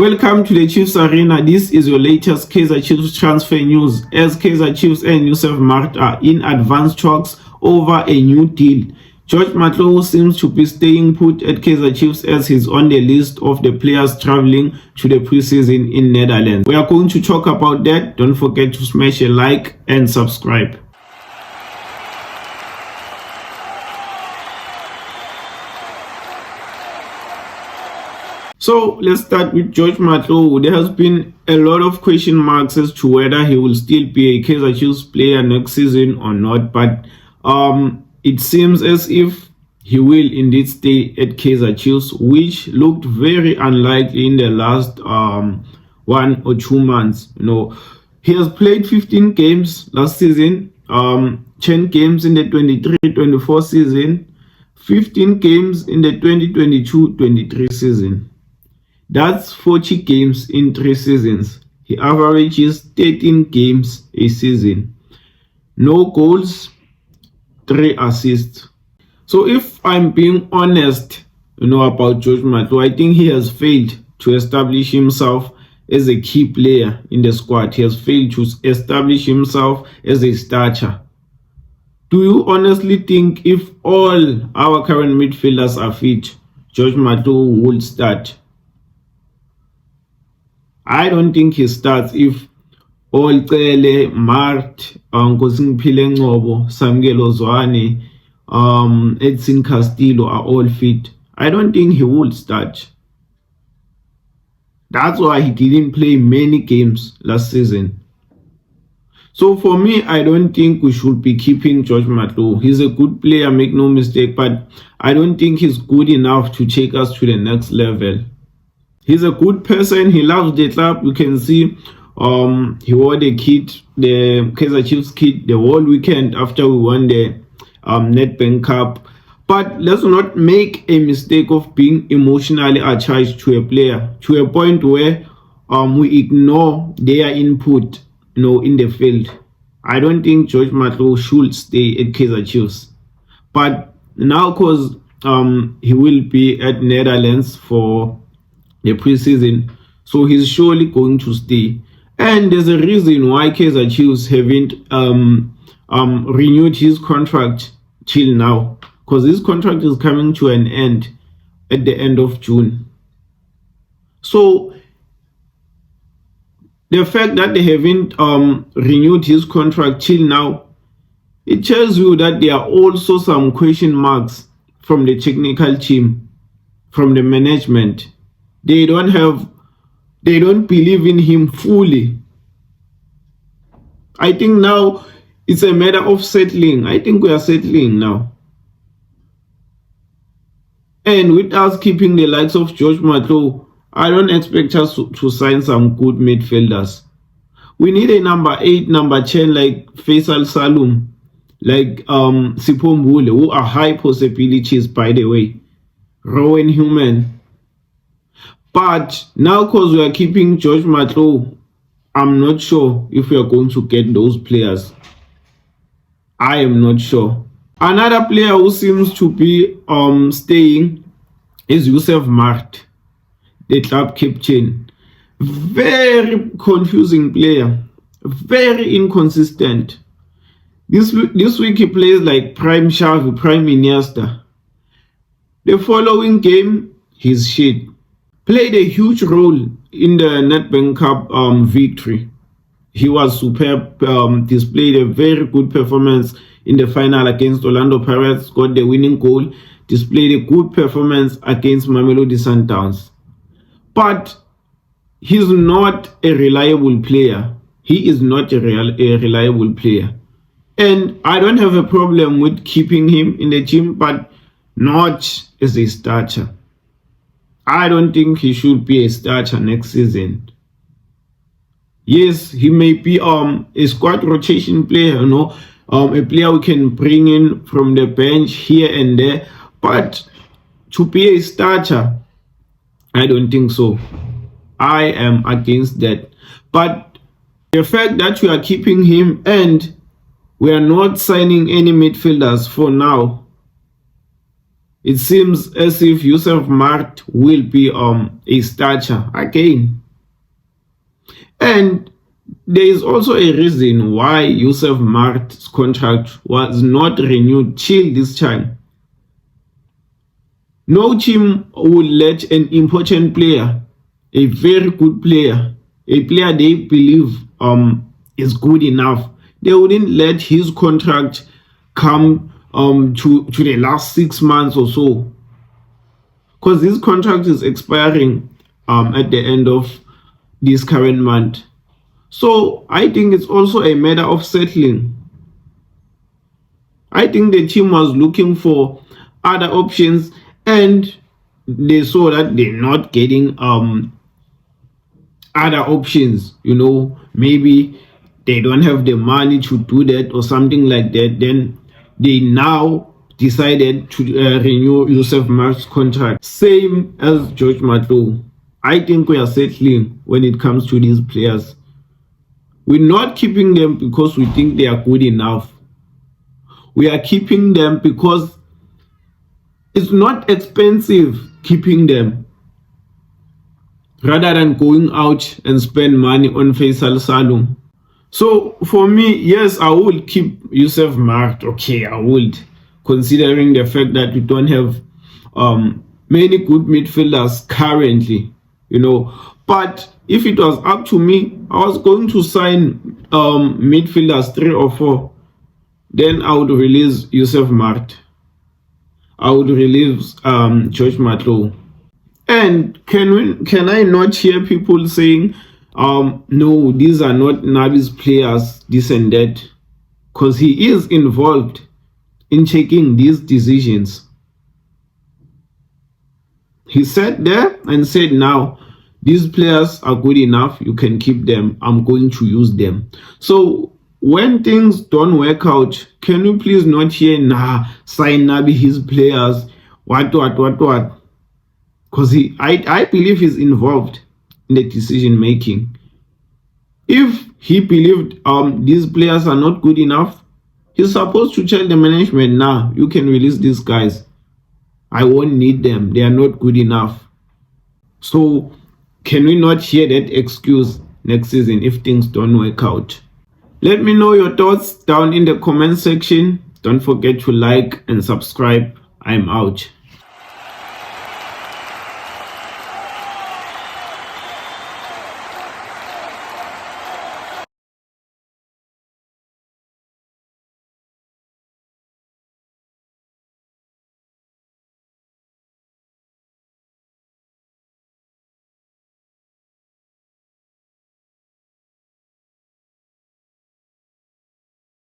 Welcome to the Chiefs Arena. This is your latest Kaizer Chiefs transfer news, as Kaizer Chiefs and Yusuf Maart are in advanced talks over a new deal. George Matlou seems to be staying put at Kaizer Chiefs as he's on the list of the players traveling to the preseason in Netherlands. We are going to talk about that. Don't forget to smash a like and subscribe. So let's start with George Matlou. There has been a lot of question marks as to whether he will still be a Kaizer Chiefs player next season or not, but it seems as if he will indeed stay at Kaizer Chiefs, which looked very unlikely in the last 1 or 2 months. He has played 15 games last season, 10 games in the 23-24 season, 15 games in the 2022-23 season. That's 40 games in 3 seasons. He averages 13 games a season. No goals, 3 assists. So if I'm being honest, about George Matlou, I think he has failed to establish himself as a key player in the squad. He has failed to establish himself as a starter. Do you honestly think if all our current midfielders are fit, George Matlou would start? I don't think he starts if all Cele, Maart, Nkosingphile Ngcobo, Samkelo Zwane, Edson Castillo are all fit. I don't think he would start. That's why he didn't play many games last season. So for me, I don't think we should be keeping George Matlou. He's a good player, make no mistake, but I don't think he's good enough to take us to the next level. He's a good person. He loves the club. You can see he wore the kit, the Kaizer Chiefs kit, the whole weekend after we won the Nedbank Cup. But let's not make a mistake of being emotionally attached to a player to a point where we ignore their input, in the field. I don't think George Matlou should stay at Kaizer Chiefs. But now, because he will be at Netherlands for the preseason, so he's surely going to stay. And there's a reason why Kaizer Chiefs haven't renewed his contract till now, because his contract is coming to an end at the end of June. So the fact that they haven't renewed his contract till now, it tells you that there are also some question marks from the technical team, from the management. They don't believe in him fully. I think now it's a matter of settling. I think we are settling now. And with us keeping the likes of George Matlou, I don't expect us to sign some good midfielders. We need a number 8, number 10 like Faisal Salum, like Sipho Mbule, who are high possibilities, by the way. Rowan Human. But now, because we are keeping George Matlou, I'm not sure if we are going to get those players. I am not sure. Another player who seems to be staying is Yusuf Maart, the club captain. Very confusing player, very inconsistent. This week he plays like prime Xavi, prime Iniesta. The following game, he's shit. Played a huge role in the Nedbank Cup victory. He was superb, displayed a very good performance in the final against Orlando Pirates, got the winning goal, displayed a good performance against Mamelodi Sundowns. But he's not a reliable player. He is not a reliable player. And I don't have a problem with keeping him in the team, but not as a starter. I don't think he should be a starter next season. Yes, he may be a squad rotation player, a player we can bring in from the bench here and there. But to be a starter, I don't think so. I am against that. But the fact that we are keeping him and we are not signing any midfielders for now, It seems as if Yusuf Mart will be a starter again. And there is also a reason why Yusuf Mart's contract was not renewed till this time. No team would let an important player, a very good player, a player they believe is good enough, they wouldn't let his contract come to the last 6 months or so, because his contract is expiring at the end of this current month. So I think it's also a matter of settling. I think the team was looking for other options, and they saw that they're not getting other options. Maybe they don't have the money to do that or something like that. Then they now decided to renew Yusuf Mart's contract. Same as George Matlo. I think we are settling when it comes to these players. We're not keeping them because we think they are good enough. We are keeping them because it's not expensive keeping them, rather than going out and spend money on Faisal Salum. So for me, yes, I would keep Yusuf Mart. Okay, I would, considering the fact that we don't have many good midfielders currently, But if it was up to me, I was going to sign midfielders 3 or 4. Then I would release Yusuf Mart. I would release George Matlo. And can I not hear people saying, no, these are not Nabi's players, this and that? Because he is involved in taking these decisions. He sat there and said, now, these players are good enough, you can keep them, I'm going to use them. So when things don't work out, can you please not hear, sign Nabi, his players, what? Because I believe he's involved in the decision making. If he believed these players are not good enough, he's supposed to tell the management, you can release these guys. I won't need them. They are not good enough. So can we not hear that excuse next season if things don't work out? Let me know your thoughts down in the comment section. Don't forget to like and subscribe. I'm out.